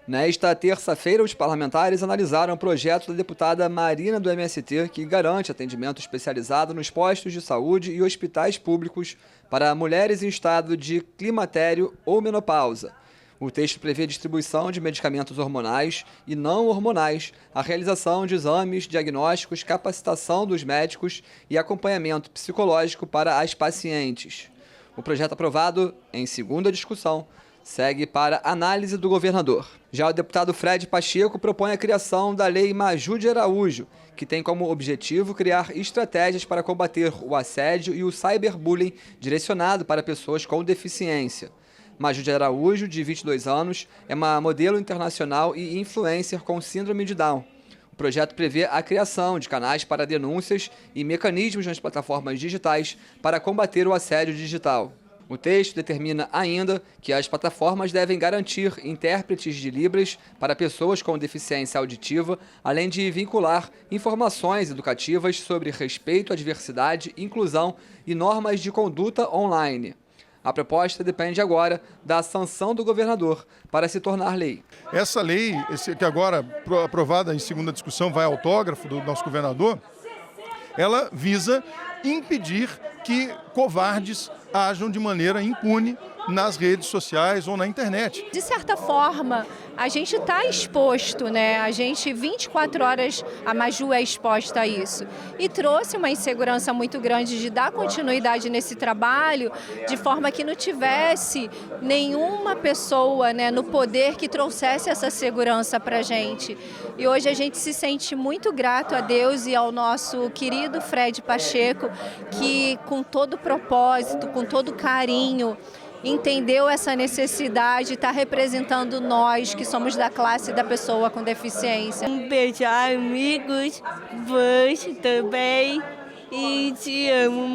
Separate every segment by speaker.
Speaker 1: Nesta terça-feira, os parlamentares analisaram o projeto da deputada Marina do MST, que garante atendimento especializado nos postos de saúde e hospitais públicos para mulheres em estado de climatério ou menopausa. O texto prevê a distribuição de medicamentos hormonais e não hormonais, a realização de exames diagnósticos, capacitação dos médicos e acompanhamento psicológico para as pacientes. O projeto aprovado em segunda discussão segue para análise do governador. Já o deputado Fred Pacheco propõe a criação da Lei Maju de Araújo, que tem como objetivo criar estratégias para combater o assédio e o cyberbullying direcionado para pessoas com deficiência. Maju de Araújo, de 22 anos, é uma modelo internacional e influencer com síndrome de Down. O projeto prevê a criação de canais para denúncias e mecanismos nas plataformas digitais para combater o assédio digital. O texto determina ainda que as plataformas devem garantir intérpretes de Libras para pessoas com deficiência auditiva, além de vincular informações educativas sobre respeito à diversidade, inclusão e normas de conduta online. A proposta depende agora da sanção do governador para se tornar lei.
Speaker 2: Essa lei, que agora aprovada em segunda discussão, vai ao autógrafo do nosso governador, ela visa impedir que covardes ajam de maneira impune nas redes sociais ou na internet.
Speaker 3: De certa forma, a gente está exposto, né? A gente 24 horas, a Maju é exposta a isso. E trouxe uma insegurança muito grande de dar continuidade nesse trabalho, de forma que não tivesse nenhuma pessoa, né, no poder que trouxesse essa segurança para a gente. E hoje a gente se sente muito grato a Deus e ao nosso querido Fred Pacheco, que com todo propósito, com todo carinho, entendeu essa necessidade, está representando nós que somos da classe da pessoa com deficiência.
Speaker 4: Um beijo, amigos, fãs também. E te amo,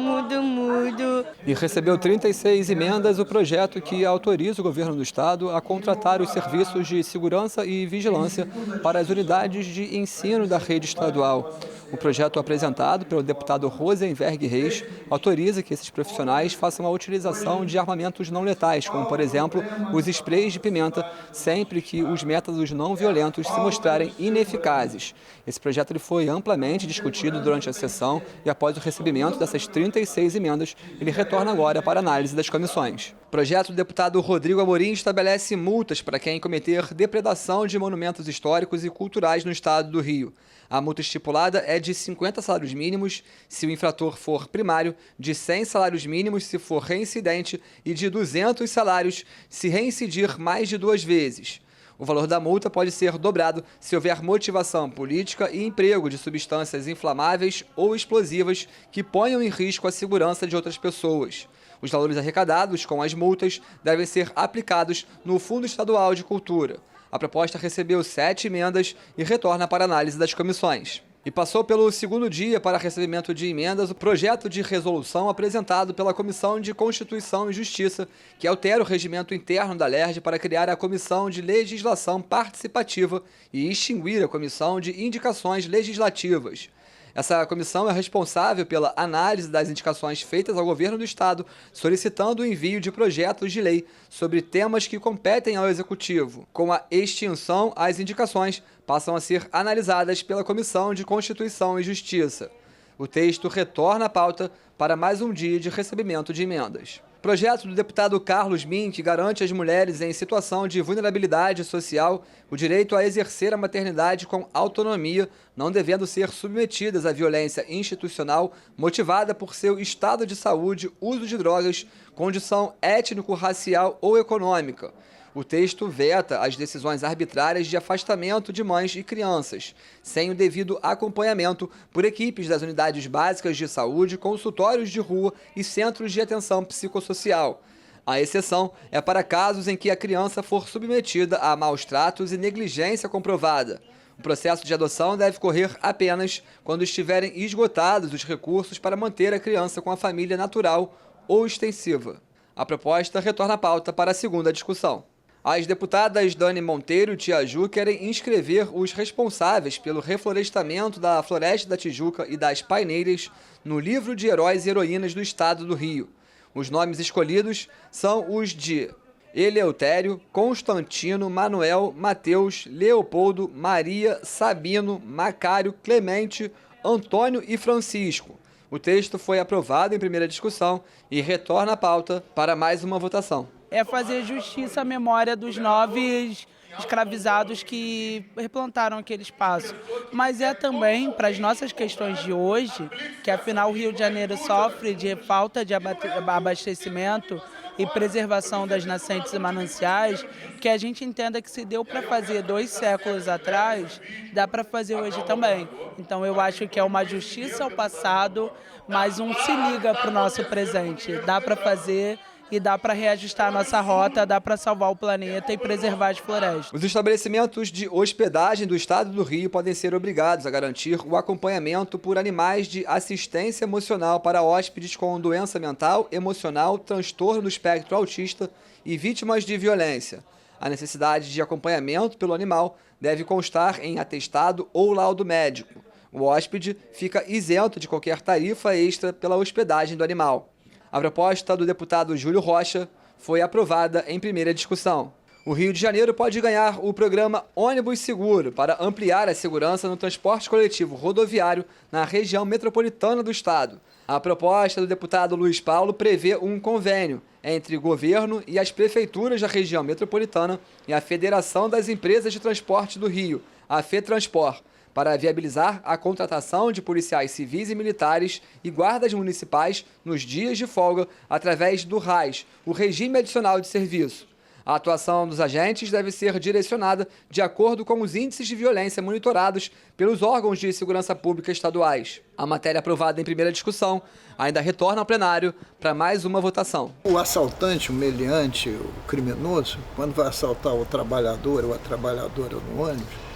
Speaker 4: mudo.
Speaker 1: E recebeu 36 emendas o projeto que autoriza o governo do estado a contratar os serviços de segurança e vigilância para as unidades de ensino da rede estadual. O projeto apresentado pelo deputado Rosenberg Reis autoriza que esses profissionais façam a utilização de armamentos não letais, como, por exemplo, os sprays de pimenta, sempre que os métodos não violentos se mostrarem ineficazes. Esse projeto ele foi amplamente discutido durante a sessão e, após o recebimento dessas 36 emendas, ele retorna agora para análise das comissões. O projeto do deputado Rodrigo Amorim estabelece multas para quem cometer depredação de monumentos históricos e culturais no estado do Rio. A multa estipulada é de 50 salários mínimos se o infrator for primário, de 100 salários mínimos se for reincidente e de 200 salários se reincidir mais de 2 vezes. O valor da multa pode ser dobrado se houver motivação política e emprego de substâncias inflamáveis ou explosivas que ponham em risco a segurança de outras pessoas. Os valores arrecadados com as multas devem ser aplicados no Fundo Estadual de Cultura. A proposta recebeu 7 emendas e retorna para análise das comissões. E passou pelo segundo dia para recebimento de emendas o projeto de resolução apresentado pela Comissão de Constituição e Justiça, que altera o regimento interno da LERJ para criar a Comissão de Legislação Participativa e extinguir a Comissão de Indicações Legislativas. Essa comissão é responsável pela análise das indicações feitas ao governo do estado, solicitando o envio de projetos de lei sobre temas que competem ao executivo. Com a extinção, as indicações passam a ser analisadas pela Comissão de Constituição e Justiça. O texto retorna à pauta para mais um dia de recebimento de emendas. Projeto do deputado Carlos Mink garante às mulheres em situação de vulnerabilidade social o direito a exercer a maternidade com autonomia, não devendo ser submetidas à violência institucional motivada por seu estado de saúde, uso de drogas, condição étnico-racial ou econômica. O texto veta as decisões arbitrárias de afastamento de mães e crianças, sem o devido acompanhamento por equipes das unidades básicas de saúde, consultórios de rua e centros de atenção psicossocial. A exceção é para casos em que a criança for submetida a maus tratos e negligência comprovada. O processo de adoção deve correr apenas quando estiverem esgotados os recursos para manter a criança com a família natural ou extensiva. A proposta retorna à pauta para a segunda discussão. As deputadas Dani Monteiro e Tia Ju querem inscrever os responsáveis pelo reflorestamento da Floresta da Tijuca e das Paineiras no livro de heróis e heroínas do estado do Rio. Os nomes escolhidos são os de Eleutério, Constantino, Manuel, Mateus, Leopoldo, Maria, Sabino, Macário, Clemente, Antônio e Francisco. O texto foi aprovado em primeira discussão e retorna à pauta para mais uma votação.
Speaker 5: É fazer justiça à memória dos 9 escravizados que replantaram aquele espaço. Mas é também para as nossas questões de hoje, que afinal o Rio de Janeiro sofre de falta de abastecimento e preservação das nascentes e mananciais, que a gente entenda que se deu para fazer 2 séculos atrás, dá para fazer hoje também. Então eu acho que é uma justiça ao passado, mas um se liga para o nosso presente. Dá para fazer e dá para reajustar a nossa rota, dá para salvar o planeta e preservar as florestas.
Speaker 1: Os estabelecimentos de hospedagem do estado do Rio podem ser obrigados a garantir o acompanhamento por animais de assistência emocional para hóspedes com doença mental, emocional, transtorno do espectro autista e vítimas de violência. A necessidade de acompanhamento pelo animal deve constar em atestado ou laudo médico. O hóspede fica isento de qualquer tarifa extra pela hospedagem do animal. A proposta do deputado Júlio Rocha foi aprovada em primeira discussão. O Rio de Janeiro pode ganhar o programa Ônibus Seguro para ampliar a segurança no transporte coletivo rodoviário na região metropolitana do estado. A proposta do deputado Luiz Paulo prevê um convênio entre o governo e as prefeituras da região metropolitana e a Federação das Empresas de Transporte do Rio, a FETranspor, para viabilizar a contratação de policiais civis e militares e guardas municipais nos dias de folga através do RAS, o Regime Adicional de Serviço. A atuação dos agentes deve ser direcionada de acordo com os índices de violência monitorados pelos órgãos de segurança pública estaduais. A matéria aprovada em primeira discussão ainda retorna ao plenário para mais uma votação.
Speaker 6: O assaltante, o meliante, o criminoso, quando vai assaltar o trabalhador ou a trabalhadora no ônibus,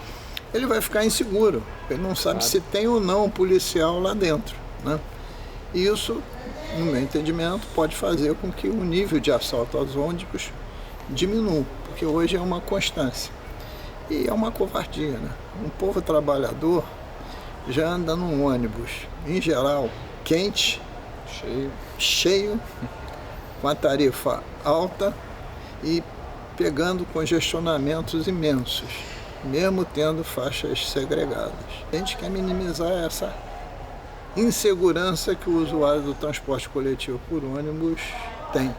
Speaker 6: ele vai ficar inseguro, ele não sabe se tem ou não um policial lá dentro, né? E isso, no meu entendimento, pode fazer com que o nível de assalto aos ônibus diminua, porque hoje é uma constância. E é uma covardia, né? Um povo trabalhador já anda num ônibus, em geral, quente, cheio, com a tarifa alta e pegando congestionamentos imensos, mesmo tendo faixas segregadas. A gente quer minimizar essa insegurança que o usuário do transporte coletivo por ônibus tem.